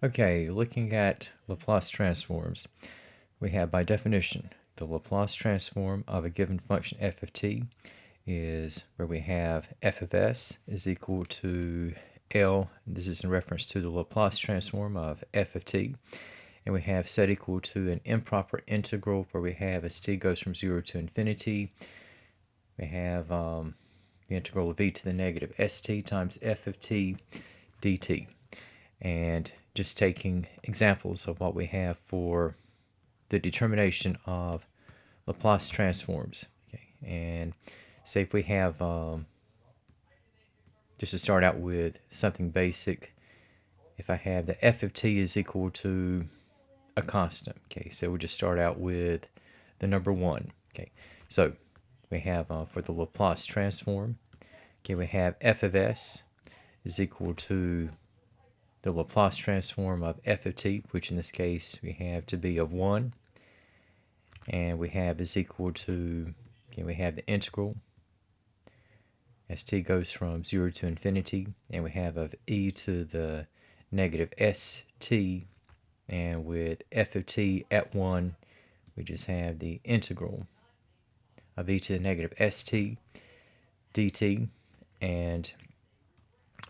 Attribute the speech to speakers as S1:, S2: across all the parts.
S1: Okay, looking at Laplace transforms, we have by definition the Laplace transform of a given function f of t is where we have f of s is equal to L. This is in reference to the Laplace transform of f of t. And we have set equal to an improper integral where we have as t goes from 0 to infinity. We have the integral of e to the negative st times f of t dt. And just taking examples of what we have for the determination of Laplace transforms. Okay, and say if we have, just to start out with something basic, if I have the f of t is equal to a constant. Okay, so we'll just start out with the number 1. Okay, so we have for the Laplace transform, okay, we have f of s is equal to the Laplace transform of f of t, which in this case we have to be of 1, and we have is equal to, okay, we have the integral as t goes from 0 to infinity, and we have of e to the negative st, and with f of t at 1, we just have the integral of e to the negative st dt, and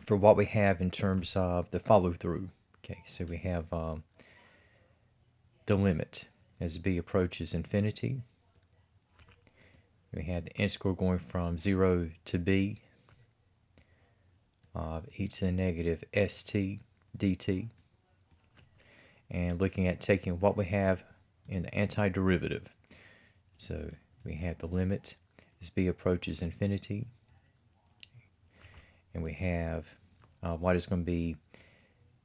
S1: for what we have in terms of the follow-through. Okay, so we have the limit as b approaches infinity. We have the integral going from 0 to b of e to the negative st dt. And looking at taking what we have in the antiderivative. So we have the limit as b approaches infinity. And we have what is going to be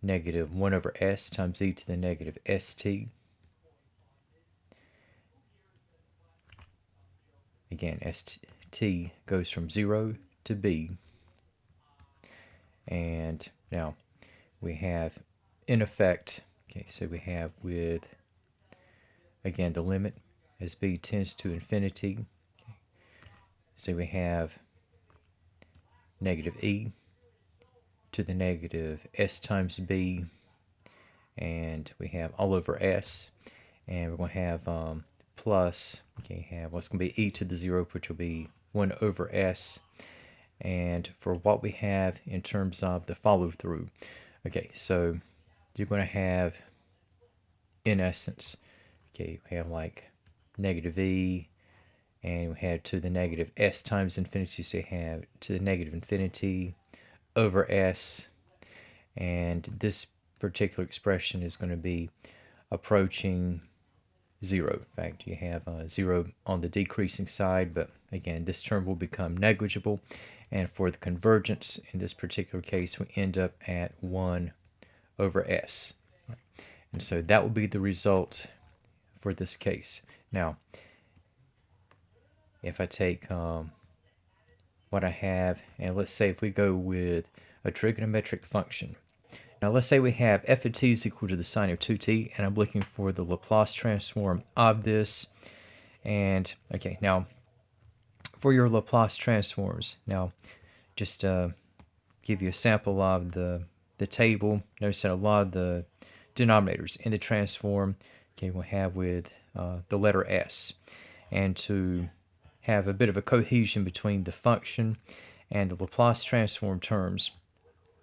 S1: negative 1 over s times e to the negative st. Again, st goes from 0 to b. And now we have, in effect, okay, so we have with, again, the limit as b tends to infinity. Okay. So we have negative e to the negative s times b, and we have all over s, and we're going to have plus, okay, have what's going to be e to the 0, which will be 1 over s, and for what we have in terms of the follow-through, okay, so you're going to have, in essence, okay, we have like negative e, and we have to the negative s times infinity, so you have to the negative infinity over s, and this particular expression is going to be approaching 0. In fact, you have 0 on the decreasing side, but again, this term will become negligible, and for the convergence, in this particular case, we end up at 1 over s. And so that will be the result for this case. Now, if I take what I have, and let's say if we go with a trigonometric function. Now let's say we have f of t is equal to the sine of 2t, and I'm looking for the Laplace transform of this. And okay, now for your Laplace transforms, now just give you a sample of the table. Notice that a lot of the denominators in the transform, okay, we'll have with the letter s. And to have a bit of a cohesion between the function and the Laplace transform terms,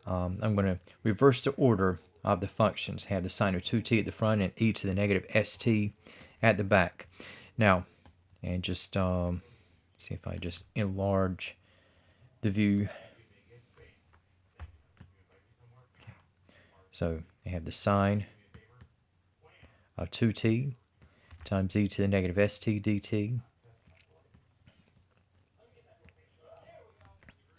S1: I'm going to reverse the order of the functions. Have the sine of 2t at the front and e to the negative st at the back. Now, and just see if I just enlarge the view. So I have the sine of 2t times e to the negative st dt.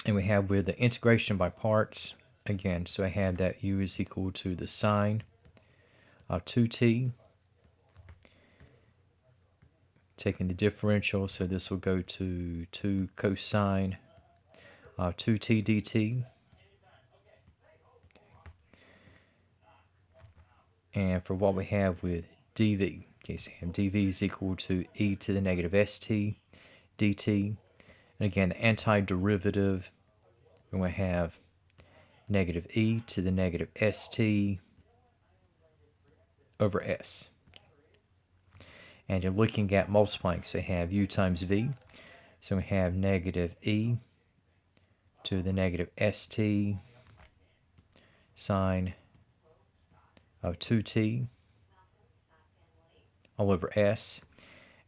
S1: And we have with the integration by parts, again, so I have that u is equal to the sine of 2t, taking the differential, so this will go to 2 cosine of 2t dt. And for what we have with dv, okay, so we have dv is equal to e to the negative st dt. And again, the antiderivative, we're going to have negative e to the negative st over s. And you're looking at multiplying, so you have u times v. So we have negative e to the negative st sine of 2t all over s.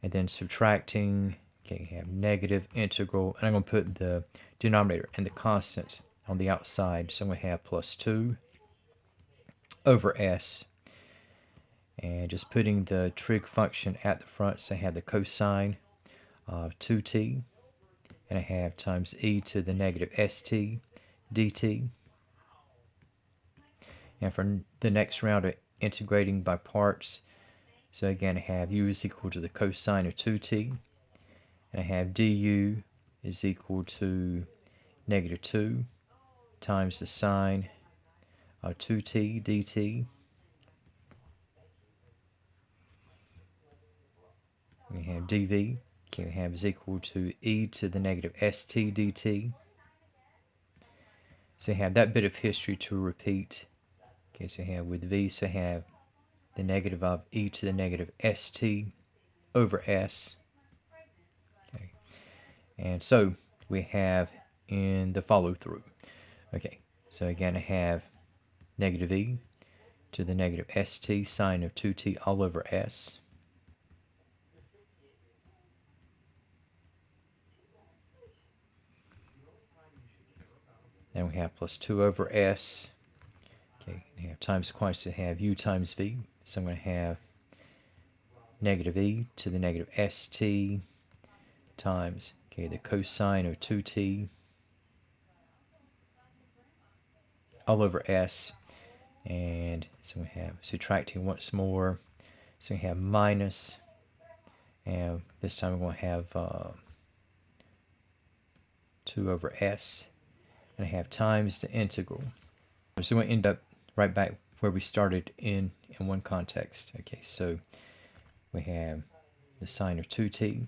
S1: And then subtracting, okay, you have negative integral, and I'm going to put the denominator and the constant on the outside. So I'm going to have plus 2 over s. And just putting the trig function at the front, so I have the cosine of 2t, and I have times e to the negative st dt. And for the next round of integrating by parts, so again I have u is equal to the cosine of 2t, and I have du is equal to negative 2 times the sine of 2t dt. We have dv, okay, we have is equal to e to the negative st dt. So you have that bit of history to repeat. Okay, so you have with v, so you have the negative of e to the negative st over s. Okay, and so we have in the follow through. Okay, so again I have negative e to the negative st sine of 2t all over s. Then we have plus 2 over s. Okay, and have times the quantity, so have u times v. So I'm going to have negative e to the negative st times, okay, the cosine of 2t all over s. And so we have subtracting once more. So we have minus, and this time we're going to have 2 over s. And I have times the integral. So we end up right back where we started in one context. Okay, so we have the sine of 2t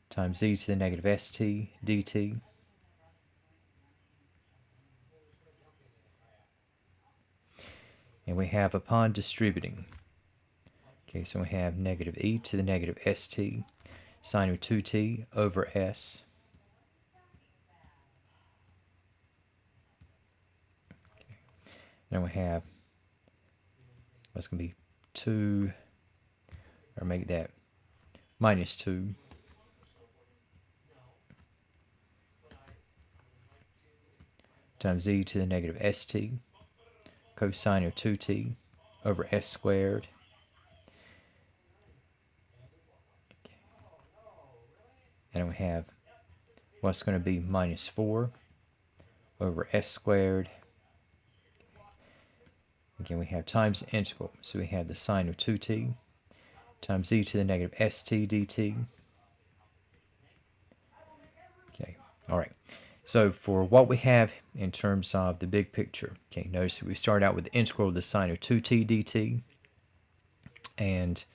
S1: times e to the negative st dt. And we have upon distributing. Okay, so we have negative e to the negative st sine of 2t over s. Then we have, what's going to be 2, or make that minus 2 times e to the negative st cosine of 2t over s squared. And then we have what's going to be minus 4 over s squared. Again, we have times the integral, so we have the sine of 2t times e to the negative st dt. Okay, all right. So for what we have in terms of the big picture, okay, notice that we start out with the integral of the sine of 2t dt. And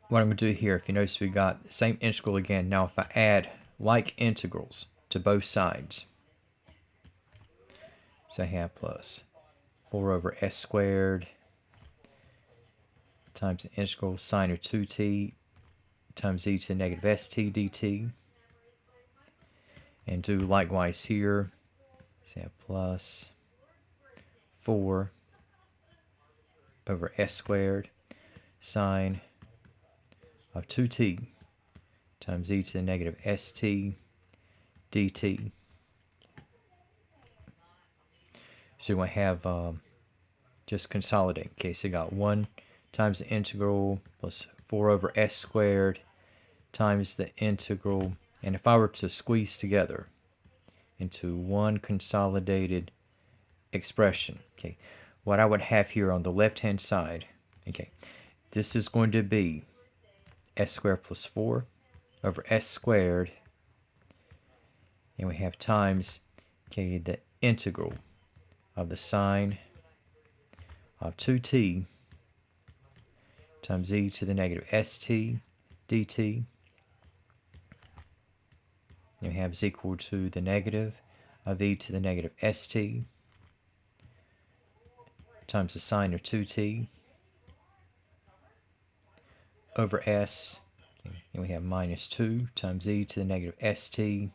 S1: what I'm going to do here, if you notice we got the same integral again. Now if I add like integrals to both sides, so I have plus 4 over s squared times the integral sine of 2t times e to the negative st dt. And do likewise here. So I have plus 4 over s squared sine of 2t times e to the negative st dt. So we have just consolidate. Okay, so you got 1 times the integral plus 4 over s squared times the integral. And if I were to squeeze together into one consolidated expression, okay, what I would have here on the left-hand side, okay, this is going to be s squared plus 4 over s squared, and we have times, okay, the integral of the sine of 2t times e to the negative st dt. You have is equal to the negative of e to the negative st times the sine of 2t over s. Okay, and we have minus 2 times e to the negative st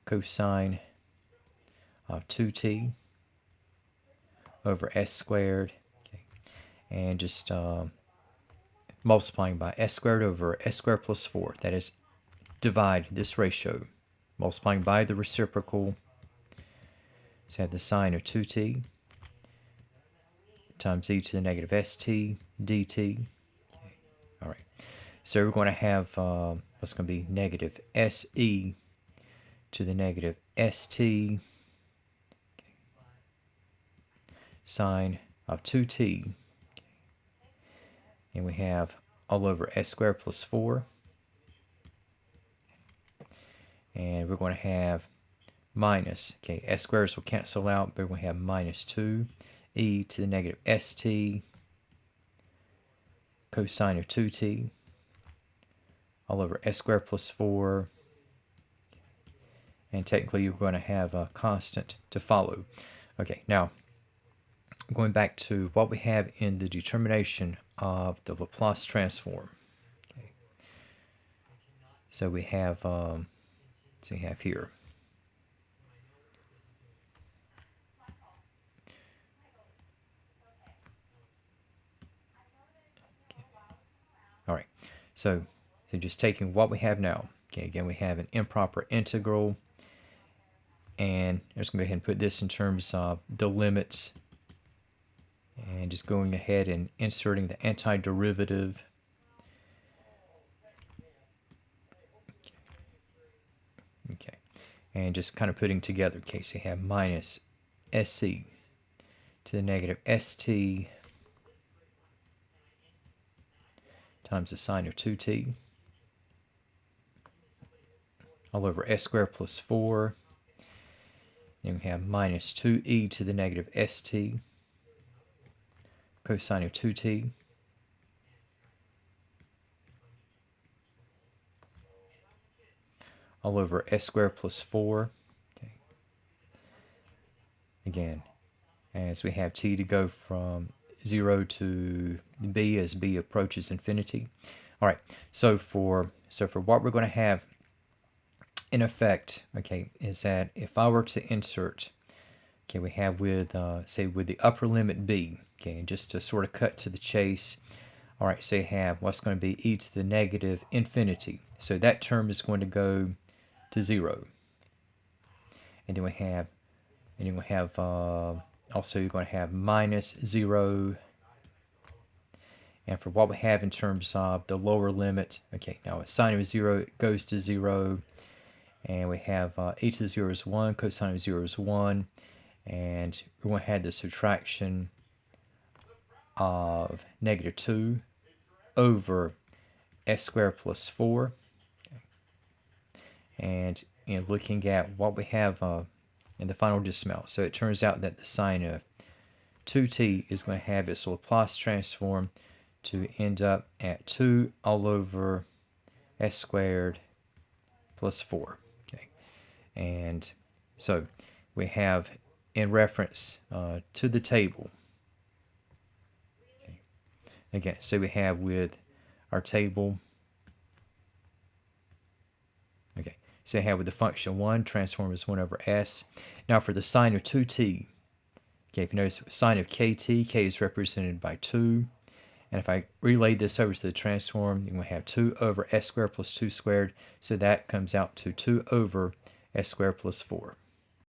S1: cosine of 2t over s squared. Okay, and just multiplying by s squared over s squared plus 4. That is, divide this ratio. Multiplying by the reciprocal. So I have the sine of 2t times e to the negative st dt. Okay. All right. So we're going to have what's going to be negative se to the negative st sine of 2t. And we have all over s squared plus 4. And we're going to have minus, okay, s squares will cancel out, but we're going to have minus 2 e to the negative st cosine of 2t all over s squared plus 4. And technically you're going to have a constant to follow. Okay, now going back to what we have in the determination of the Laplace transform. Okay. So we have here. All right, so just taking what we have now. Okay, again, we have an improper integral, and I'm just going to go ahead and put this in terms of the limits, and just going ahead and inserting the antiderivative. Okay, and just kind of putting together. Okay, so you have minus sc to the negative st times the sine of 2t all over s squared plus 4. Then we have minus 2e to the negative st cosine of 2t all over s squared plus 4. Okay. Again, as we have t to go from 0 to b as b approaches infinity. All right, so for what we're going to have in effect, okay, is that if I were to insert, okay, we have with, say, with the upper limit b, okay, and just to sort of cut to the chase, all right, so you have what's going to be e to the negative infinity. So that term is going to go to 0. And then we have, also you're going to have minus 0. And for what we have in terms of the lower limit, okay, now sine of 0 goes to 0. And we have e to the 0 is 1, cosine of 0 is 1. And we're going to have the subtraction of negative 2 over s squared plus 4. Okay. And looking at what we have in the final decimal. So it turns out that the sine of 2t is going to have its Laplace transform to end up at 2 all over s squared plus 4. Okay. And so we have, in reference to the table, okay, again, so we have with our table, okay, so we have with the function 1, transform is 1 over s. Now for the sine of 2t, okay, if you notice, sine of kt, k is represented by 2. And if I relay this over to the transform, then we have 2 over s squared plus 2 squared. So that comes out to 2 over s squared plus 4.